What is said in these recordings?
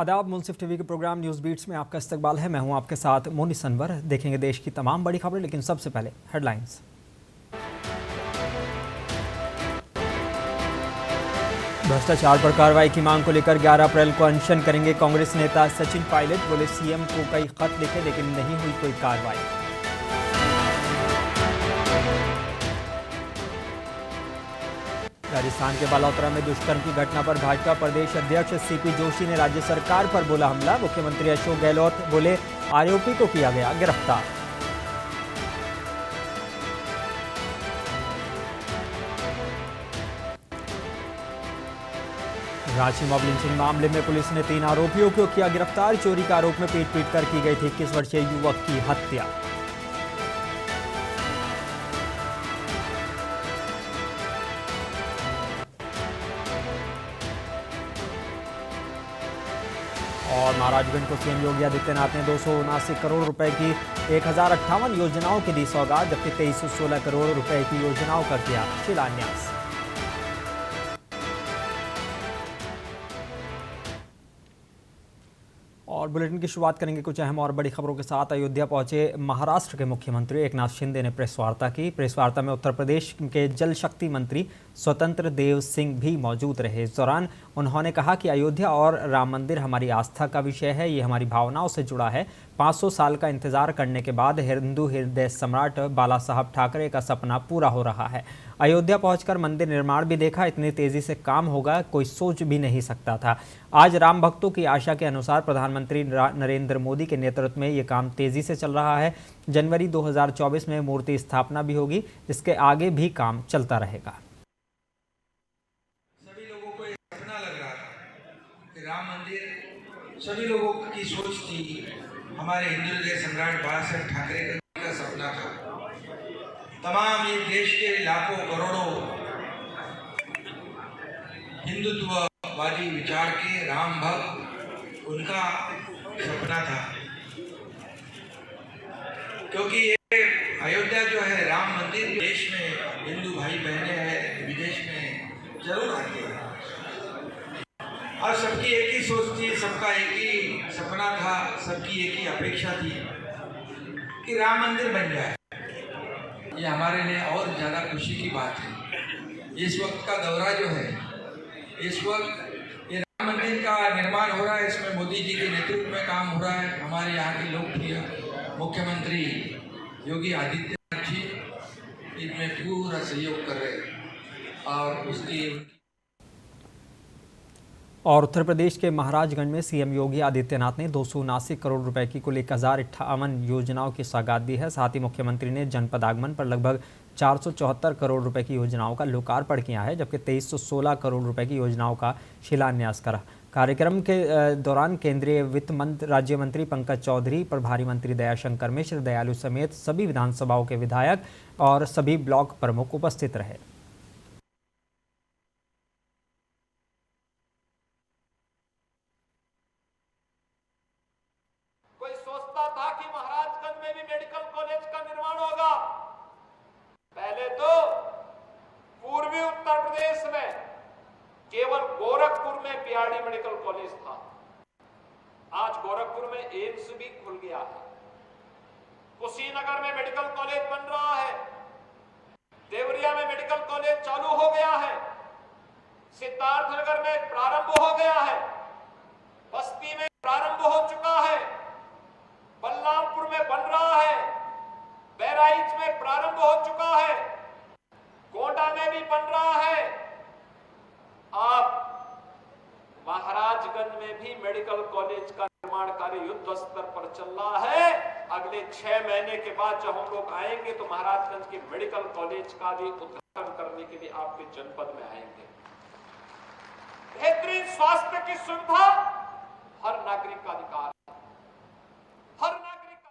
आदाब, मुंसिफ टीवी के programme news beats में आपका इस्तकबाल है। मैं हूं आपके साथ मोनी सनवर। देखेंगे देश की तमाम बड़ी खबरें, लेकिन सबसे पहले हेडलाइंस। भ्रष्टाचार पर कार्रवाई की मांग को लेकर 11 अप्रैल को अनशन करेंगे कांग्रेस नेता सचिन पायलट। बोले सीएम को कई खत लिखे लेकिन नहीं हुई कोई कार्रवाई। राजस्थान के बालोतरा में दुष्कर्म की घटना पर भाजपा प्रदेश अध्यक्ष सीपी जोशी ने राज्य सरकार पर बोला हमला। मुख्यमंत्री अशोक गहलोत बोले आरोपी को किया गया गिरफ्तार। रांची मॉब लिंचिंग मामले में पुलिस ने 3 आरोपियों को किया गिरफ्तार। चोरी के आरोप में पीट कर की गई थी 21 वर्षीय युवक की हत्या। और महाराजगंज को सीएम योगी आदित्यनाथ ने 279 करोड़ रुपए की 1058 योजनाओं की दी सौगात, जबकि 2316 करोड़ रुपए की योजनाओं का किया शिलान्यास। और बुलेटिन की शुरुआत करेंगे कुछ अहम और बड़ी खबरों के साथ। अयोध्या पहुंचे महाराष्ट्र के मुख्यमंत्री एकनाथ शिंदे ने प्रेस वार्ता की। प्रेस वार्ता में उत्तर प्रदेश के जल शक्ति मंत्री स्वतंत्र देव सिंह भी मौजूद रहे। इस दौरान उन्होंने कहा कि अयोध्या और राम मंदिर हमारी आस्था का विषय है, ये हमारी भावनाओं से जुड़ा है। 500 साल का इंतजार करने के बाद हिंदू हृदय सम्राट बाला साहब ठाकरे का सपना पूरा हो रहा है। अयोध्या पहुंचकर मंदिर निर्माण भी देखा। इतनी तेजी से काम होगा कोई सोच भी नहीं सकता था। आज राम भक्तों की आशा के अनुसार प्रधानमंत्री नरेंद्र मोदी के नेतृत्व में ये काम तेजी से चल रहा है। जनवरी 2024 में मूर्ति स्थापना भी होगी। इसके आगे भी काम चलता रहेगा। सभी लोगों को ये सपना लग रहा था कि राम मंदिर, सभी लोगों की सोच थी, हमारे हिंदू हृदय सम्राट बाला साहब ठाकरे का सपना था। तमाम ये देश के लाखों करोड़ों हिंदुत्ववादी विचार के राम भक्त, उनका सपना था। क्योंकि ये अयोध्या जो है राम मंदिर, देश में हिंदू भाई बहनें हैं, विदेश में जरूर आते हैं। और सबकी एक ही सोच थी, सबका एक ही सपना था, सबकी एक ही अपेक्षा थी कि राम मंदिर बन जाए। ये हमारे लिए और ज़्यादा खुशी की बात है। इस वक्त का दौरा जो है, इस वक्त ये राम मंदिर का निर्माण हो रहा है, इसमें मोदी जी के नेतृत्व में काम हो रहा है। हमारे यहाँ के लोकप्रिय मुख्यमंत्री योगी आदित्यनाथ जी इसमें पूरा सहयोग कर रहे हैं। और उत्तर प्रदेश के महाराजगंज में सीएम योगी आदित्यनाथ ने 279 करोड़ रुपए की कुल 1058 योजनाओं की सौगात दी है। साथ ही मुख्यमंत्री ने जनपद आगमन पर लगभग 474 करोड़ रुपए की योजनाओं का लोकार्पण किया है, जबकि 2316 करोड़ रुपए की योजनाओं का शिलान्यास करा। कार्यक्रम के दौरान केंद्रीय वित्त राज्य मंत्री पंकज चौधरी, प्रभारी मंत्री दयाशंकर मिश्र, दयालु समेत सभी विधानसभाओं के विधायक और सभी ब्लॉक प्रमुख उपस्थित रहे। कोई सोचता था कि महाराजगंज में भी मेडिकल कॉलेज का निर्माण होगा। पहले तो पूर्वी उत्तर प्रदेश में केवल गोरखपुर में बीआरडी मेडिकल कॉलेज था। आज गोरखपुर में एम्स भी खुल गया है। कुशीनगर में मेडिकल कॉलेज बन रहा है। देवरिया में मेडिकल कॉलेज चालू हो गया है। सिद्धार्थनगर में प्रारंभ हो गया है। बस्ती में प्रारंभ हो चुका है। बलरामपुर में बन रहा है। बहराइच में प्रारंभ हो चुका है। गोंडा में भी बन रहा है। अब महाराजगंज में भी मेडिकल कॉलेज का निर्माण कार्य युद्ध स्तर पर चल रहा है। अगले 6 महीने के बाद जब हम लोग आएंगे तो महाराजगंज के मेडिकल कॉलेज का भी उद्घाटन करने के लिए आपके जनपद में आएंगे। बेहतरीन स्वास्थ्य की सुविधा हर नागरिक का अधिकार है। हर नागरिक का।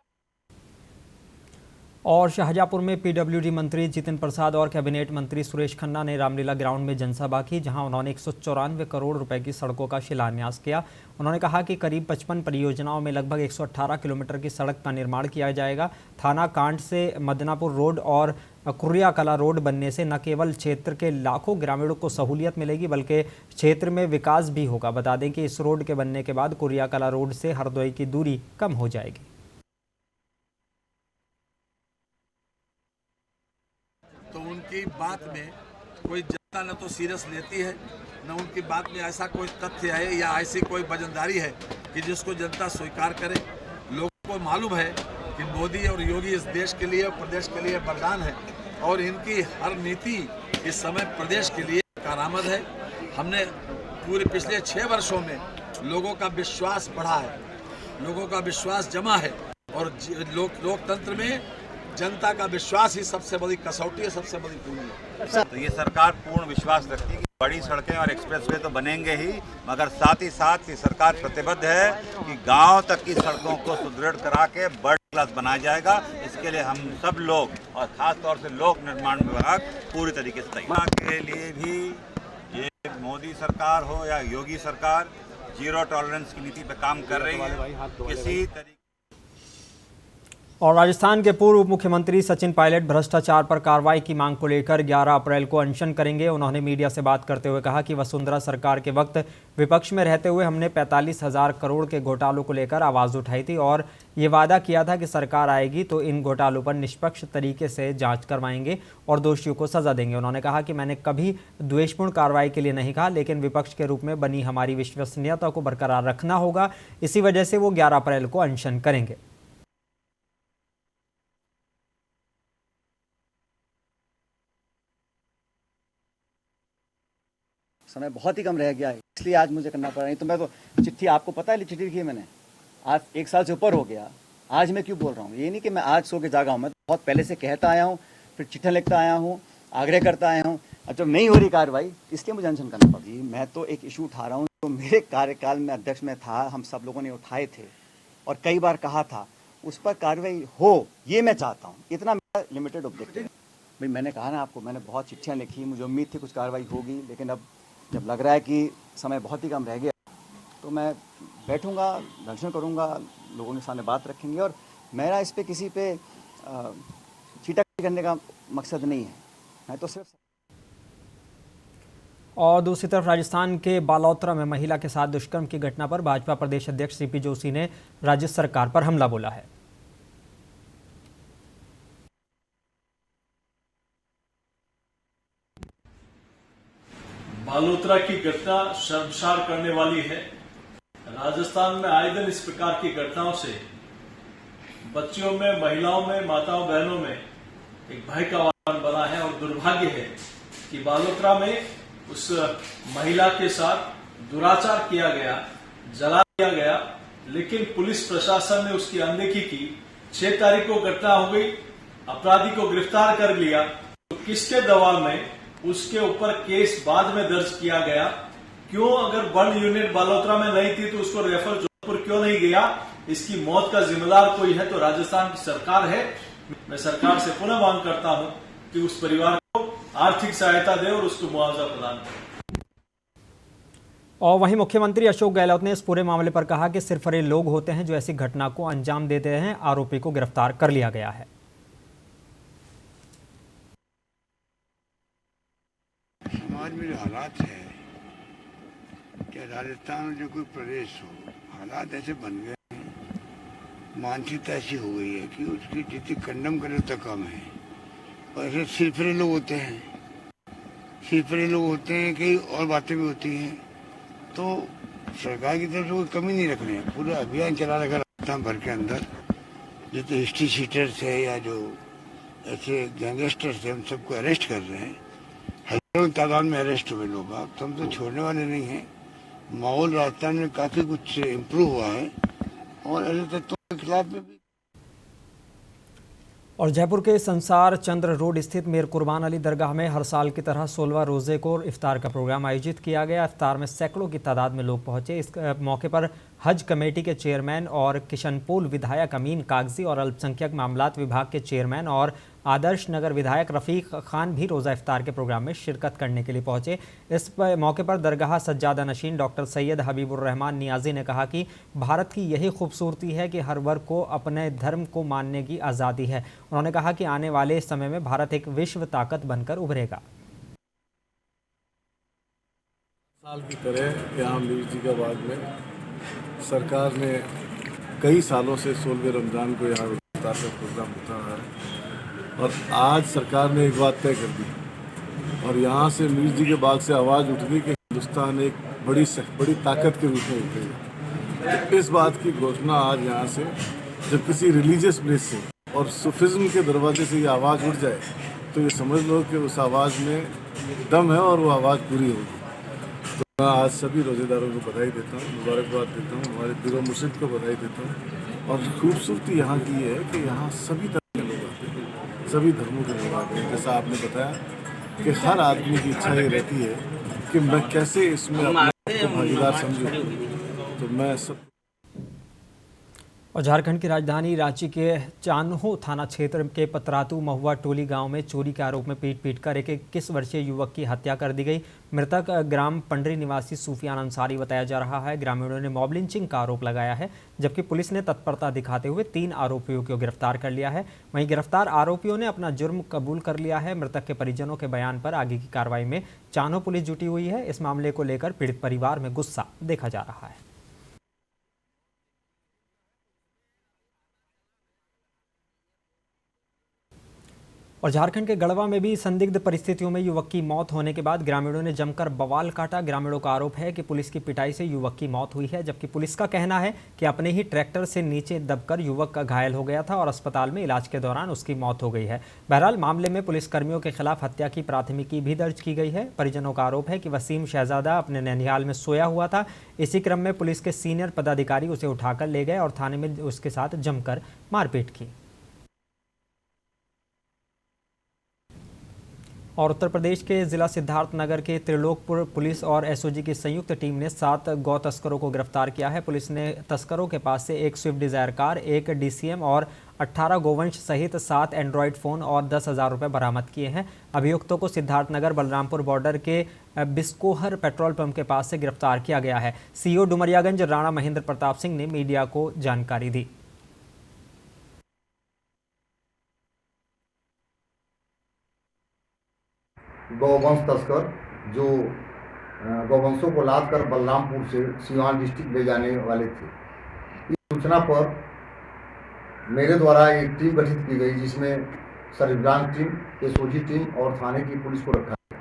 और शाहजहाँपुर में पीडब्ल्यूडी मंत्री जितिन प्रसाद और कैबिनेट मंत्री सुरेश खन्ना ने रामलीला ग्राउंड में जनसभा की, जहां उन्होंने 194 करोड़ रुपए की सड़कों का शिलान्यास किया। उन्होंने कहा कि करीब 55 परियोजनाओं में लगभग 118 किलोमीटर की सड़क का निर्माण किया जाएगा। थाना कांड से मदनापुर रोड और कुर्रिया कला रोड बनने से न केवल क्षेत्र के लाखों ग्रामीणों को सहूलियत मिलेगी, बल्कि क्षेत्र में विकास भी होगा। बता दें कि इस रोड के बनने के बाद कुर्रिया कला रोड से हरदोई की दूरी कम हो जाएगी। तो उनकी बात में कोई जनता न तो सीरियस लेती है, न उनकी बात में ऐसा कोई तथ्य है या ऐसी कोई वजनदारी है कि जिसको जनता स्वीकार करे। लोगों को मालूम है कि मोदी और योगी इस देश के लिए, प्रदेश के लिए वरदान है और इनकी हर नीति इस समय प्रदेश के लिए कारआमद है। हमने पूरे पिछले 6 वर्षों में लोगों का विश्वास बढ़ा है, लोगों का विश्वास जमा है और लोकतंत्र में जनता का विश्वास ही सबसे बड़ी कसौटी है, सबसे बड़ी पूंजी है। तो ये सरकार पूर्ण विश्वास रखती है कि बड़ी सड़कें और एक्सप्रेसवे तो बनेंगे ही, मगर साथ ही साथ ये सरकार प्रतिबद्ध है कि गांव तक की सड़कों को सुदृढ़ करा के वर्ल्ड क्लास बनाया जाएगा। इसके लिए हम सब लोग और खास तौर से लोक निर्माण विभाग पूरी तरीके से तैयार के लिए भी, ये मोदी सरकार हो या योगी सरकार, जीरो टॉलरेंस की नीति पे काम कर रही है। किसी तरीके और राजस्थान के पूर्व मुख्यमंत्री सचिन पायलट भ्रष्टाचार पर कार्रवाई की मांग को लेकर 11 अप्रैल को अनशन करेंगे। उन्होंने मीडिया से बात करते हुए कहा कि वसुंधरा सरकार के वक्त विपक्ष में रहते हुए हमने 45,000 करोड़ के घोटालों को लेकर आवाज़ उठाई थी और ये वादा किया था कि सरकार आएगी तो इन घोटालों पर निष्पक्ष तरीके से जांच करवाएंगे और दोषियों को सजा देंगे। उन्होंने कहा कि मैंने कभी द्वेषपूर्ण कार्रवाई के लिए नहीं कहा, लेकिन विपक्ष के रूप में बनी हमारी विश्वसनीयता को बरकरार रखना होगा। इसी वजह से वो 11 अप्रैल को अनशन करेंगे। समय बहुत ही कम रह गया है, इसलिए आज मुझे करना पड़ा। नहीं तो मैं तो चिट्ठी, आपको पता है चिट्ठी लिखी है मैंने, आज 1 साल से ऊपर हो गया। आज मैं क्यों बोल रहा हूँ, ये नहीं कि मैं आज सो के जागा हूँ, मैं तो बहुत पहले से कहता आया हूँ, फिर चिट्ठा लिखता आया हूँ, आग्रह करता आया हूँ। अब जब नहीं हो रही कार्रवाई, इसलिए मुझे अनशन करना पड़ी। मैं तो एक इशू उठा रहा हूँ जो मेरे कार्यकाल में अध्यक्ष में था, हम सब लोगों ने उठाए थे और कई बार कहा था, उस पर कार्रवाई हो, ये मैं चाहता हूँ। इतना मेरा लिमिटेड ऑब्जेक्टिव है। भाई मैंने कहा ना आपको, मैंने बहुत चिट्ठियाँ लिखी, मुझे उम्मीद थी कुछ कार्रवाई होगी, लेकिन अब जब लग रहा है कि समय बहुत ही कम रह गया, तो मैं बैठूंगा, दर्शन करूंगा, लोगों के सामने बात रखेंगे। और मेरा इस पे किसी पे चीटाचीटी करने का मकसद नहीं है, मैं तो सिर्फ। और दूसरी तरफ राजस्थान के बालोतरा में महिला के साथ दुष्कर्म की घटना पर भाजपा प्रदेश अध्यक्ष सीपी जोशी ने राज्य सरकार पर हमला बोला है। बालोतरा की घटना शर्मसार करने वाली है। राजस्थान में आए दिन इस प्रकार की घटनाओं से बच्चियों में, महिलाओं में, माताओं बहनों में एक भय का वातावरण बना है और दुर्भाग्य है कि बालोतरा में उस महिला के साथ दुराचार किया गया, जला दिया गया, लेकिन पुलिस प्रशासन ने उसकी अनदेखी की। 6 तारीख को घटना हो गई, अपराधी को गिरफ्तार कर लिया, तो किसके दबाव में उसके ऊपर केस बाद में दर्ज किया गया? क्यों, अगर वन यूनिट बालोतरा में नहीं थी तो उसको रेफर जोधपुर क्यों नहीं गया? इसकी मौत का जिम्मेदार कोई है तो राजस्थान की सरकार है। मैं सरकार से पुनः मांग करता हूं कि उस परिवार को आर्थिक सहायता दे और उसको मुआवजा प्रदान करे। और वहीं मुख्यमंत्री अशोक गहलोत ने इस पूरे मामले पर कहा कि सिर्फ ये लोग होते हैं जो ऐसी घटना को अंजाम देते हैं। आरोपी को गिरफ्तार कर लिया गया है। समाज में जो हालात है, क्या राजस्थान में जो कोई प्रदेश हो, हालात ऐसे बन गए हैं, मानसिकता ऐसी हो गई है कि उसकी जितनी कंडम करे उतना कम है। और ऐसे सिरफिरे लोग होते हैं, सिरफिरे लोग होते हैं, कई और बातें भी होती हैं। तो सरकार की तरफ से कोई कमी नहीं रखनी है, पूरा अभियान चला रखा राजस्थान भर के अंदर। जितने हिस्ट्री शीटर्स है या जो ऐसे गैंगस्टर्स है, उन सबको अरेस्ट कर रहे हैं। हजारों तादाद में अरेस्ट हुए लोग, अब तो हम तो छोड़ने वाले नहीं हैं। माहौल राजस्थान में काफी कुछ इम्प्रूव हुआ है और ऐसे तत्वों के खिलाफ में भी। और जयपुर के संसार चंद्र रोड स्थित मीर कुर्बान अली दरगाह में हर साल की तरह 16 रोज़े को इफ्तार का प्रोग्राम आयोजित किया गया। इफ्तार में सैकड़ों की तादाद में लोग पहुंचे। इस मौके पर हज कमेटी के चेयरमैन और किशनपोल विधायक अमीन कागजी और अल्पसंख्यक मामलात विभाग के चेयरमैन और आदर्श नगर विधायक रफ़ीक खान भी रोज़ा इफ्तार के प्रोग्राम में शिरकत करने के लिए पहुंचे। इस मौके पर दरगाह सज्जादा नशीन डॉक्टर सैयद हबीबुर्रहमान नियाजी ने कहा कि भारत की यही खूबसूरती है कि हर वर्ग को अपने धर्म को मानने की आज़ादी है। उन्होंने कहा कि आने वाले समय में भारत एक विश्व ताकत बनकर उभरेगा। साल की तरह यहाँ मीर जीगाबाद में सरकार ने कई सालों से 16वें रमज़ान को यहाँ इफ्तार का प्रोग्राम होता रहा है और आज सरकार ने एक बात तय कर दी और यहाँ से मीर जीगाबाद से आवाज़ उठ गई कि हिंदुस्तान एक बड़ी ताकत के रूप में उठेगा। तो इस बात की घोषणा आज यहाँ से जब किसी रिलीजियस प्लेस से और सूफिज़्म के दरवाजे से ये आवाज़ उठ जाए तो ये समझ लो कि उस आवाज़ में दम है और वो आवाज़ पूरी होगी। तो मैं आज सभी रोज़ेदारों को बधाई देता हूँ, मुबारकबाद देता हूँ, हमारे पीरो मुर्शिद को बधाई देता हूँ। और खूबसूरती यहाँ की है कि यहाँ सभी तरह के लोग आते हैं, सभी धर्मों के लोग आते हैं। जैसा आपने बताया कि हर आदमी की इच्छा ये रहती है कि मैं कैसे इसमें अपने भागीदार समझूँ, तो मैं सब। और झारखंड की राजधानी रांची के चान्हो थाना क्षेत्र के पतरातू महुआ टोली गांव में चोरी के आरोप में पीट कर एक 21 वर्षीय युवक की हत्या कर दी गई। मृतक ग्राम पंडरी निवासी सूफियान अंसारी बताया जा रहा है। ग्रामीणों ने मॉब लिंचिंग का आरोप लगाया है, जबकि पुलिस ने तत्परता दिखाते हुए 3 आरोपियों को गिरफ्तार कर लिया है। वहीं गिरफ्तार आरोपियों ने अपना जुर्म कबूल कर लिया है। मृतक के परिजनों के बयान पर आगे की कार्रवाई में चान्हो पुलिस जुटी हुई है। इस मामले को लेकर पीड़ित परिवार में गुस्सा देखा जा रहा है। और झारखंड के गढ़वा में भी संदिग्ध परिस्थितियों में युवक की मौत होने के बाद ग्रामीणों ने जमकर बवाल काटा। ग्रामीणों का आरोप है कि पुलिस की पिटाई से युवक की मौत हुई है, जबकि पुलिस का कहना है कि अपने ही ट्रैक्टर से नीचे दबकर युवक का घायल हो गया था और अस्पताल में इलाज के दौरान उसकी मौत हो गई है। बहरहाल मामले में पुलिसकर्मियों के खिलाफ हत्या की प्राथमिकी भी दर्ज की गई है। परिजनों का आरोप है कि वसीम शहजादा अपने नैनिहाल में सोया हुआ था। इसी क्रम में पुलिस के सीनियर पदाधिकारी उसे उठाकर ले गए और थाने में उसके साथ जमकर मारपीट की। और उत्तर प्रदेश के जिला सिद्धार्थनगर के त्रिलोकपुर पुलिस और एसओजी की संयुक्त टीम ने 7 गौ तस्करों को गिरफ्तार किया है। पुलिस ने तस्करों के पास से एक स्विफ्ट डिजायर कार, एक डीसीएम और 18 गोवंश सहित 7 एंड्रॉयड फ़ोन और 10,000 रुपये बरामद किए हैं। अभियुक्तों को सिद्धार्थनगर बलरामपुर बॉर्डर के बिस्कोहर पेट्रोल पंप के पास से गिरफ्तार किया गया है। सीओ डुमरियागंज राणा महेंद्र प्रताप सिंह ने मीडिया को जानकारी दी। गौवंश तस्कर जो गौवंशों को लाद कर बलरामपुर से सीवान डिस्ट्रिक्ट ले जाने वाले थे। इस सूचना पर मेरे द्वारा एक टीम गठित की गई, जिसमें search branch team, SOG team और थाने की पुलिस को रखा गया।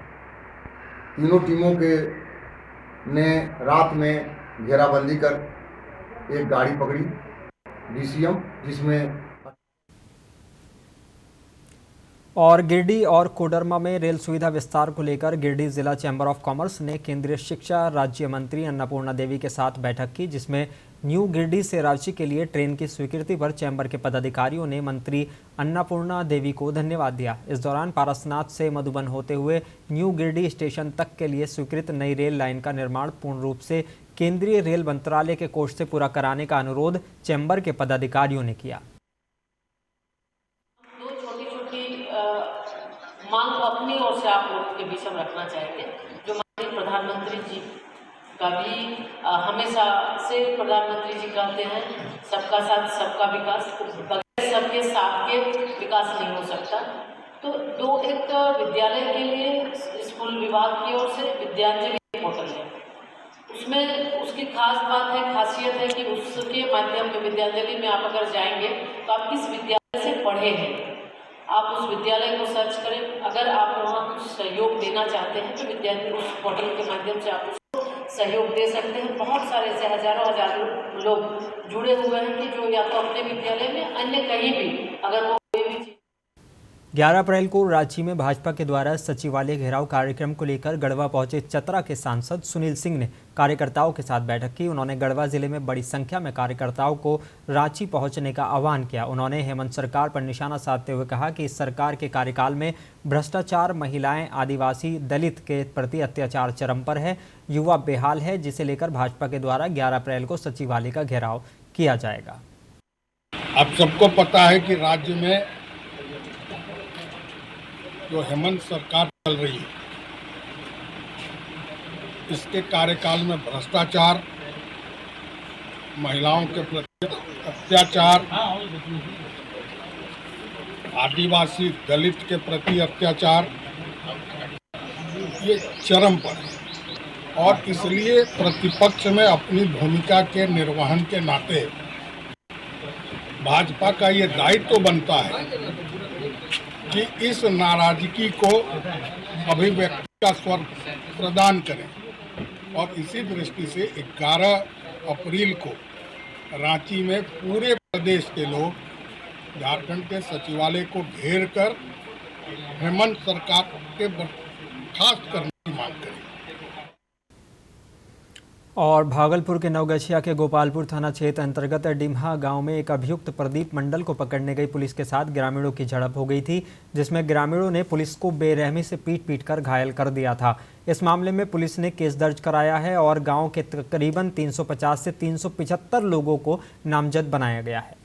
तीनों टीमों के ने रात में घेराबंदी कर एक गाड़ी पकड़ी डीसीएम, जिसमें और गिरडी और कोडरमा में रेल सुविधा विस्तार को लेकर गिरडी जिला चैम्बर ऑफ कॉमर्स ने केंद्रीय शिक्षा राज्य मंत्री अन्नपूर्णा देवी के साथ बैठक की, जिसमें न्यू गिरडी से रांची के लिए ट्रेन की स्वीकृति पर चैम्बर के पदाधिकारियों ने मंत्री अन्नपूर्णा देवी को धन्यवाद दिया। इस दौरान पारसनाथ से मधुबन होते हुए न्यू गिरडी स्टेशन तक के लिए स्वीकृत नई रेल लाइन का निर्माण पूर्ण रूप से केंद्रीय रेल मंत्रालय के कोष से पूरा कराने का अनुरोध चैम्बर के पदाधिकारियों ने किया। मांग को अपनी ओर से आप लोगों के बीच हम रखना चाहेंगे। जो माननीय प्रधानमंत्री जी का भी हमेशा से प्रधानमंत्री जी कहते हैं, सबका साथ सबका विकास, बगैर सबके साथ के विकास नहीं हो सकता। तो एक विद्यालय के लिए स्कूल विभाग की ओर से विद्यांजलि पोर्टल है, उसमें उसकी खास बात है, खासियत है कि उसके माध्यम में विद्यांजलि में आप अगर जाएंगे तो आप किस विद्यालय से पढ़े हैं, आप उस विद्यालय को सर्च करें। अगर आप वहाँ कुछ सहयोग देना चाहते हैं तो विद्यार्थी उस पोर्टल के माध्यम से आप उसको सहयोग दे सकते हैं। बहुत सारे ऐसे हजारों लोग जुड़े हुए हैं कि जो या तो अपने विद्यालय में अन्य कहीं भी अगर वो कोई भी 11 अप्रैल को रांची में भाजपा के द्वारा सचिवालय घेराव कार्यक्रम को लेकर गढ़वा पहुंचे चतरा के सांसद सुनील सिंह ने कार्यकर्ताओं के साथ बैठक की। उन्होंने गढ़वा जिले में बड़ी संख्या में कार्यकर्ताओं को रांची पहुंचने का आह्वान किया। उन्होंने हेमंत सरकार पर निशाना साधते हुए कहा कि इस सरकार के कार्यकाल में भ्रष्टाचार, महिलाएं, आदिवासी, दलित के प्रति अत्याचार चरम पर है, युवा बेहाल है, जिसे लेकर भाजपा के द्वारा 11 अप्रैल को सचिवालय का घेराव किया जाएगा। अब सबको पता है कि राज्य में जो हेमंत सरकार चल रही है, इसके कार्यकाल में भ्रष्टाचार, महिलाओं के प्रति अत्याचार, आदिवासी दलित के प्रति अत्याचार, ये चरम पर है। और इसलिए प्रतिपक्ष में अपनी भूमिका के निर्वहन के नाते भाजपा का ये दायित्व बनता है कि इस नाराजगी को अभिव्यक्ति का स्वर प्रदान करें। और इसी दृष्टि से 11 अप्रैल को रांची में पूरे प्रदेश के लोग झारखंड के सचिवालय को घेर कर हेमंत सरकार के बर्खास्त करने की मांग करें। और भागलपुर के नवगछिया के गोपालपुर थाना क्षेत्र अंतर्गत डिम्हा गांव में एक अभियुक्त प्रदीप मंडल को पकड़ने गई पुलिस के साथ ग्रामीणों की झड़प हो गई थी, जिसमें ग्रामीणों ने पुलिस को बेरहमी से पीट कर घायल कर दिया था। इस मामले में पुलिस ने केस दर्ज कराया है और गांव के तकरीबन 350 से 375 लोगों को नामजद बनाया गया है।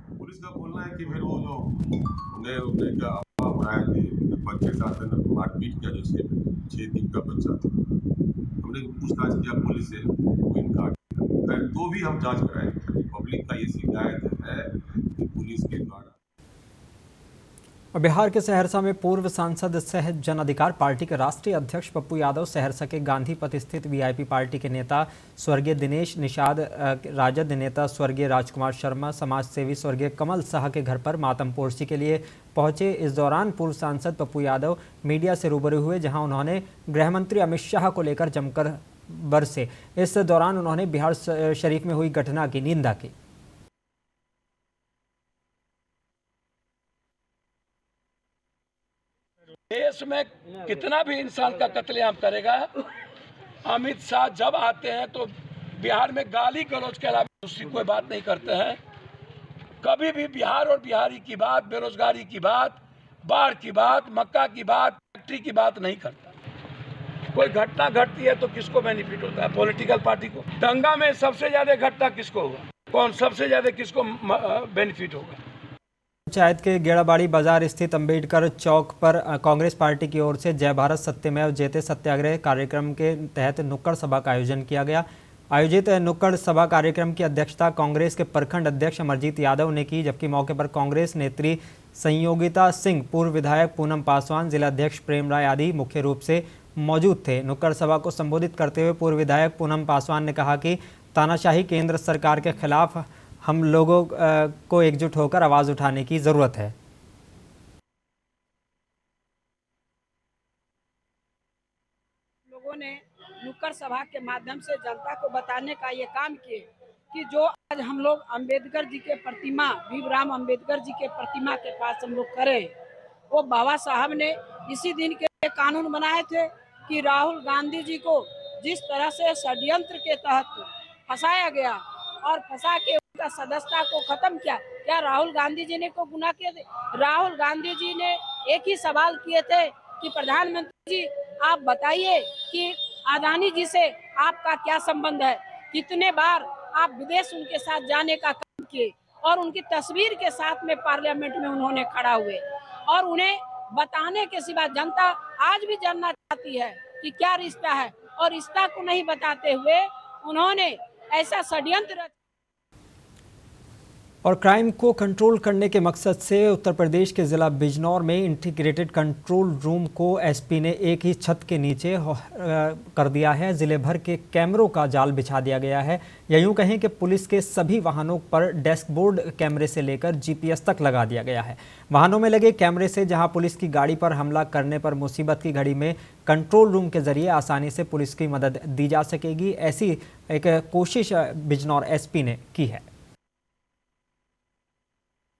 पुलिस का बोलना है कि फिर वो जो बच्चे के साथ मारपीट किया, जिसके 6 दिन का बच्चा था, हमने पूछताछ किया पुलिस से, वो इनकार किया। तो भी हम जांच कराएंगे। पब्लिक का ये शिकायत है कि पुलिस के द्वारा। और बिहार के सहरसा में पूर्व सांसद सह जन अधिकार पार्टी के राष्ट्रीय अध्यक्ष पप्पू यादव, सहरसा के गांधी पथ स्थित वीआईपी पार्टी के नेता स्वर्गीय दिनेश निषाद, राजद नेता स्वर्गीय राजकुमार शर्मा, समाज सेवी स्वर्गीय कमल शाह के घर पर मातमपोशी के लिए पहुंचे। इस दौरान पूर्व सांसद पप्पू यादव मीडिया से रूबरू हुए, जहां उन्होंने गृह मंत्री अमित शाह को लेकर जमकर बरसे। इस दौरान उन्होंने बिहार शरीफ में हुई घटना की निंदा की। देश में कितना भी इंसान का कत्लेआम करेगा, अमित शाह जब आते हैं तो बिहार में गाली गलौज के अलावा दूसरी कोई बात नहीं करते हैं। कभी भी बिहार और बिहारी की बात, बेरोजगारी की बात, बाढ़ की बात, मक्का की बात, फैक्ट्री की बात नहीं करता। कोई घटना घटती है तो किसको बेनिफिट होता है? पॉलिटिकल पार्टी को। दंगा में सबसे ज्यादा घटना किसको होगा? कौन सबसे ज्यादा किसको बेनिफिट होगा? पंचायत के गेड़ाबाड़ी बाजार स्थित अंबेडकर चौक पर कांग्रेस पार्टी की ओर से जय भारत सत्यमेव जयते सत्याग्रह कार्यक्रम के तहत नुक्कड़ सभा का आयोजन किया गया। आयोजित नुक्कड़ सभा कार्यक्रम की अध्यक्षता कांग्रेस के प्रखंड अध्यक्ष अमरजीत यादव ने की, जबकि मौके पर कांग्रेस नेत्री संयोगिता सिंह, पूर्व विधायक पूनम पासवान, जिला अध्यक्ष प्रेम राय आदि मुख्य रूप से मौजूद थे। नुक्कड़ सभा को संबोधित करते हुए पूर्व विधायक पूनम पासवान ने कहा कि तानाशाही केंद्र सरकार के खिलाफ हम लोगों को एकजुट होकर आवाज उठाने की जरूरत है। लोगों ने नुक्कड़ सभा के माध्यम से जनता को बताने का ये काम किए कि जो आज हम लोग अंबेडकर जी के प्रतिमा, भीमराव अंबेडकर जी के प्रतिमा के पास हम लोग करें, वो बाबा साहब ने इसी दिन के कानून बनाए थे कि राहुल गांधी जी को जिस तरह से षड्यंत्र के तहत फंसाया गया और फंसा के उनका सदस्यता को खत्म किया, क्या राहुल गांधी जी ने को गुनाह किए थे? राहुल गांधी जी ने एक ही सवाल किए थे कि प्रधानमंत्री जी आप बताइए कि अदानी जी से आपका क्या संबंध है? कितने बार आप विदेश उनके साथ जाने का काम किए और उनकी तस्वीर के साथ में पार्लियामेंट में उन्होंने खड़ा हुए, और उन्हें बताने के सिवा जनता आज भी जानना चाहती है कि क्या रिश्ता है, और रिश्ता को नहीं बताते हुए उन्होंने ऐसा षड्यंत्र। और क्राइम को कंट्रोल करने के मकसद से उत्तर प्रदेश के जिला बिजनौर में इंटीग्रेटेड कंट्रोल रूम को एसपी ने एक ही छत के नीचे कर दिया है। जिले भर के कैमरों का जाल बिछा दिया गया है, या यूं कहें कि पुलिस के सभी वाहनों पर डैशबोर्ड कैमरे से लेकर जीपीएस तक लगा दिया गया है। वाहनों में लगे कैमरे से जहां पुलिस की गाड़ी पर हमला करने पर मुसीबत की घड़ी में कंट्रोल रूम के जरिए आसानी से पुलिस की मदद दी जा सकेगी, ऐसी एक कोशिश बिजनौर एसपी ने की है।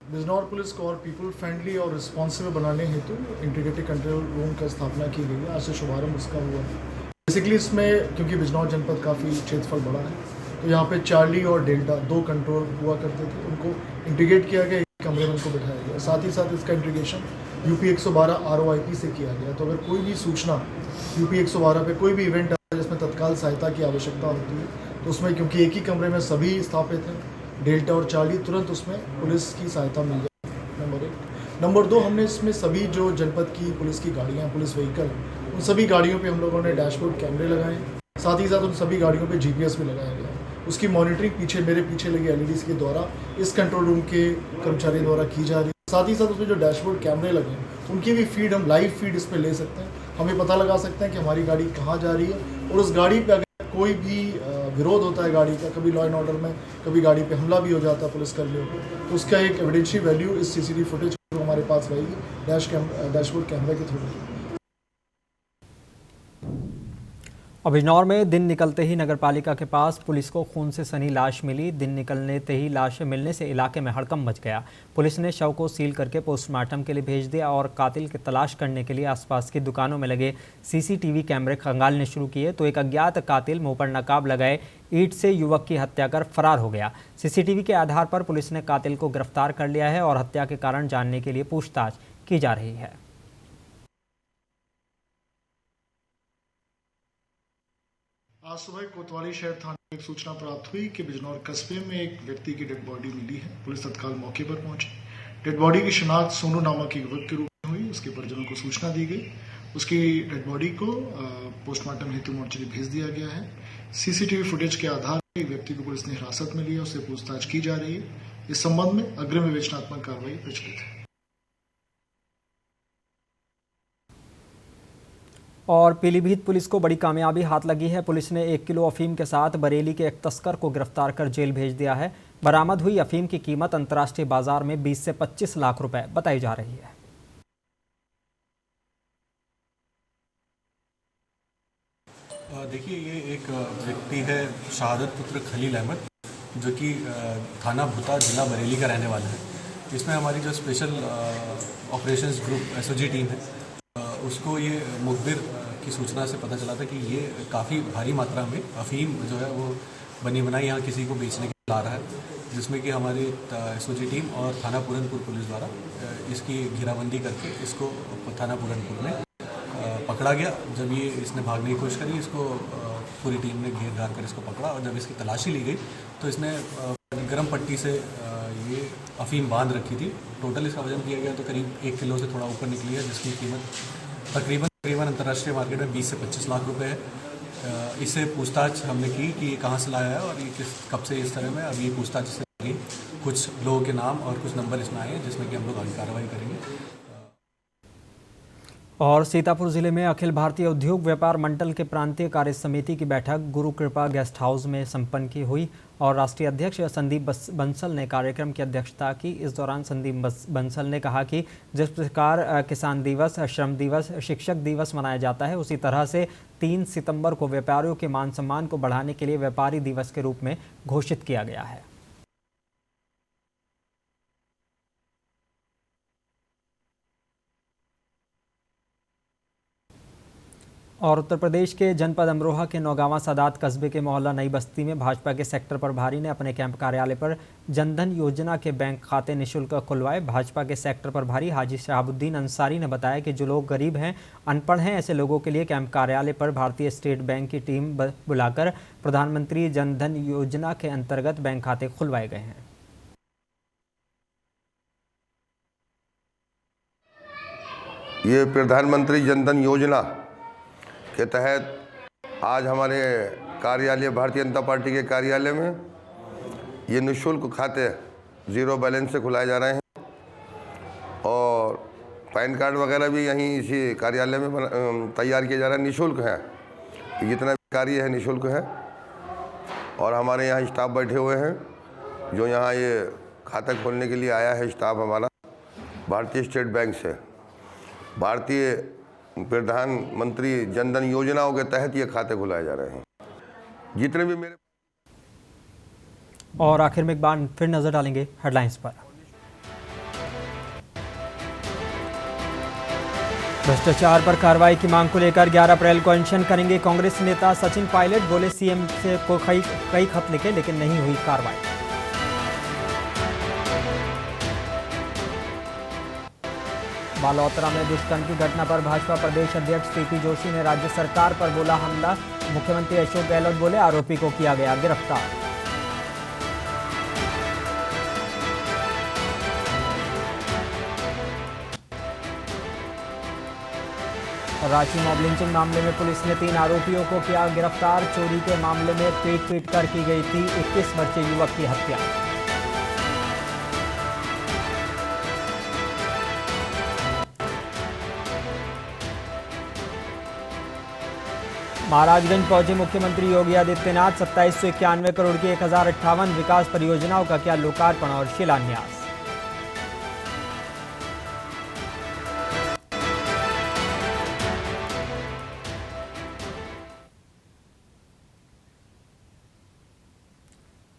बिजनौर पुलिस को और पीपल फ्रेंडली और रिस्पॉन्सिबल बनाने हेतु इंटीग्रेटेड कंट्रोल रूम का स्थापना की गई है। आज से शुभारंभ उसका हुआ है। बेसिकली इसमें क्योंकि बिजनौर जनपद काफ़ी क्षेत्रफल बड़ा है, तो यहाँ पे चार्ली और डेल्टा 2 कंट्रोल हुआ करते थे, उनको इंटीग्रेट किया गया, एक कमरे में उनको बिठाया गया। साथ ही साथ इसका इंटीग्रेशन यूपी 112 ROIP से किया गया। तो अगर कोई भी सूचना यूपी 112 पे कोई भी इवेंट आता है जिसमें तत्काल सहायता की आवश्यकता होती है, तो उसमें क्योंकि एक ही कमरे में सभी स्थापित हैं, डेल्टा और चार्ली, तुरंत उसमें पुलिस की सहायता मिल जाए, नंबर 1। नंबर 2, हमने इसमें सभी जो जनपद की पुलिस की गाड़ियाँ, पुलिस व्हीकल, उन सभी गाड़ियों पे हम लोगों ने डैशबोर्ड कैमरे लगाए। साथ ही साथ उन सभी गाड़ियों पे GPS भी लगाया गया। उसकी मॉनिटरिंग मेरे पीछे लगे LEDs के द्वारा इस कंट्रोल रूम के कर्मचारियों द्वारा की जा रही है। साथ ही साथ उसमें जो डैशबोर्ड कैमरे लगे हैं, उनकी भी फीड हम लाइव फीड इस पर ले सकते हैं। हमें पता लगा सकते हैं कि हमारी गाड़ी कहाँ जा रही है, और उस गाड़ी पर अगर कोई भी विरोध होता है गाड़ी का, कभी लॉ एंड ऑर्डर में, कभी गाड़ी पे हमला भी हो जाता है पुलिसकर्मियों को, तो उसका एक एविडेंशियल वैल्यू इस CCTV फुटेज जो हमारे पास रहेगी डैशबोर्ड कैमरे के थ्रू। और बिजनौर में दिन निकलते ही नगरपालिका के पास पुलिस को खून से सनी लाश मिली। दिन निकलते ही लाश मिलने से इलाके में हड़कंप मच गया। पुलिस ने शव को सील करके पोस्टमार्टम के लिए भेज दिया और कातिल की तलाश करने के लिए आसपास की दुकानों में लगे CCTV कैमरे खंगालने शुरू किए, तो एक अज्ञात कातिल मुंह पर नकाब लगाए ईंट से युवक की हत्या कर फरार हो गया। CCTV के आधार पर पुलिस ने कातिल को गिरफ्तार कर लिया है और हत्या के कारण जानने के लिए पूछताछ की जा रही है। आज सुबह कोतवाली शहर थाने में एक सूचना प्राप्त हुई कि बिजनौर कस्बे में एक व्यक्ति की डेड बॉडी मिली है। पुलिस तत्काल मौके पर पहुंची। डेड बॉडी की शिनाख्त सोनू नामक युवक के रूप में हुई। उसके परिजनों को सूचना दी गई। उसकी डेड बॉडी को पोस्टमार्टम हेतु मोर्चरी भेज दिया गया है। CCTV फुटेज के आधार पर एक व्यक्ति को पुलिस ने हिरासत में लिया, उससे पूछताछ की जा रही है। इस संबंध में अग्रिम विवेचनात्मक कार्रवाई प्रचलित है। और पीलीभीत पुलिस को बड़ी कामयाबी हाथ लगी है। पुलिस ने 1 किलो अफीम के साथ बरेली के एक तस्कर को गिरफ्तार कर जेल भेज दिया है। बरामद हुई अफीम की कीमत अंतर्राष्ट्रीय बाजार में 20 से 25 लाख रुपए बताई जा रही है। देखिए, ये एक व्यक्ति है शहादत पुत्र खलील अहमद, जो कि थाना भुता जिला बरेली का रहने वाला है। इसमें हमारी जो special operations group SOG team है, उसको ये मुखबिर की सूचना से पता चला था कि ये काफ़ी भारी मात्रा में अफीम जो है वो बनी बनाई यहाँ किसी को बेचने के लिए ला रहा है, जिसमें कि हमारी SOG टीम और थाना पूरनपुर पुलिस द्वारा इसकी घेराबंदी करके इसको थाना पूरनपुर में पकड़ा गया। जब ये इसने भागने की कोशिश करी, इसको पूरी टीम ने घेर घार कर इसको पकड़ा और जब इसकी तलाशी ली गई तो इसने गर्म पट्टी से ये अफीम बांध रखी थी। टोटल इसका वजन किया गया तो करीब 1 किलो से थोड़ा ऊपर निकली है, जिसकी कीमत तकरीबन अंतर्राष्ट्रीय मार्केट में 20 से 25 लाख रुपए है। इससे पूछताछ हमने की कि ये कहाँ से लाया है और ये कब से इस तरह में। अब ये पूछताछ से कुछ लोगों के नाम और कुछ नंबर इसमें आए हैं, जिसमें कि हम लोग आगे कार्रवाई करेंगे। और सीतापुर जिले में अखिल भारतीय उद्योग व्यापार मंडल के प्रांतीय कार्य समिति की बैठक गुरु कृपा गेस्ट हाउस में संपन्न की हुई और राष्ट्रीय अध्यक्ष संदीप बंसल ने कार्यक्रम की अध्यक्षता की। इस दौरान संदीप बंसल ने कहा कि जिस प्रकार किसान दिवस, श्रम दिवस, शिक्षक दिवस मनाया जाता है, उसी तरह से 3 सितंबर को व्यापारियों के मान सम्मान को बढ़ाने के लिए व्यापारी दिवस के रूप में घोषित किया गया है। और उत्तर प्रदेश के जनपद अमरोहा के नौगांवा सादात कस्बे के मोहल्ला नई बस्ती में भाजपा के सेक्टर प्रभारी ने अपने कैंप कार्यालय पर जनधन योजना के बैंक खाते निःशुल्क खुलवाए। भाजपा के सेक्टर प्रभारी हाजी शहाबुद्दीन अंसारी ने बताया कि जो लोग गरीब हैं, अनपढ़ हैं, ऐसे लोगों के लिए कैंप कार्यालय पर भारतीय स्टेट बैंक की टीम बुलाकर प्रधानमंत्री जनधन योजना के अंतर्गत बैंक खाते खुलवाए गए हैं। ये प्रधानमंत्री जनधन योजना के तहत आज हमारे कार्यालय भारतीय जनता पार्टी के कार्यालय में ये निःशुल्क खाते 0 बैलेंस से खुलाए जा रहे हैं और पैन कार्ड वगैरह भी यहीं इसी कार्यालय में तैयार किया जा रहा है। निःशुल्क है, जितना भी कार्य है निःशुल्क है और हमारे यहाँ स्टाफ बैठे हुए हैं जो यहाँ ये खाता खोलने के लिए आया है। स्टाफ हमारा भारतीय स्टेट बैंक से भारतीय प्रधानमंत्री जनधन योजनाओं के तहत ये खाते खुलाए जा रहे हैं। जितने भी मेरे और आखिर में एक बार फिर नजर डालेंगे हेडलाइंस पर। भ्रष्टाचार पर कार्रवाई की मांग को लेकर 11 अप्रैल को अनशन करेंगे कांग्रेस नेता सचिन पायलट। बोले सीएम से को कई खत लिखे लेकिन नहीं हुई कार्रवाई। बालोतरा में दुष्कर्म की घटना पर भाजपा प्रदेश अध्यक्ष सीपी जोशी ने राज्य सरकार पर बोला हमला। मुख्यमंत्री अशोक गहलोत बोले आरोपी को किया गया गिरफ्तार। रांची मॉब लिंचिंग मामले में पुलिस ने 3 आरोपियों को किया गिरफ्तार। चोरी के मामले में पीट कर की गई थी 21 वर्षीय युवक की हत्या। महाराजगंज पहुंचे मुख्यमंत्री योगी आदित्यनाथ। 2791 करोड़ की 1058 विकास परियोजनाओं का किया लोकार्पण और शिलान्यास।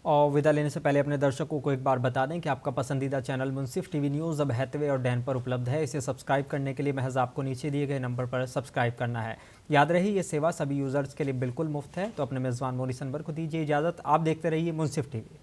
और विदा लेने से पहले अपने दर्शकों को एक बार बता दें कि आपका पसंदीदा चैनल मुंसिफ टीवी न्यूज़ अब हैथवे और डैन पर उपलब्ध है। इसे सब्सक्राइब करने के लिए महज आपको नीचे दिए गए नंबर पर सब्सक्राइब करना है। याद रही ये सेवा सभी यूजर्स के लिए बिल्कुल मुफ्त है। तो अपने मेज़बान मोनी सनवर को दीजिए इजाज़त। आप देखते रहिए मुंसिफ टीवी।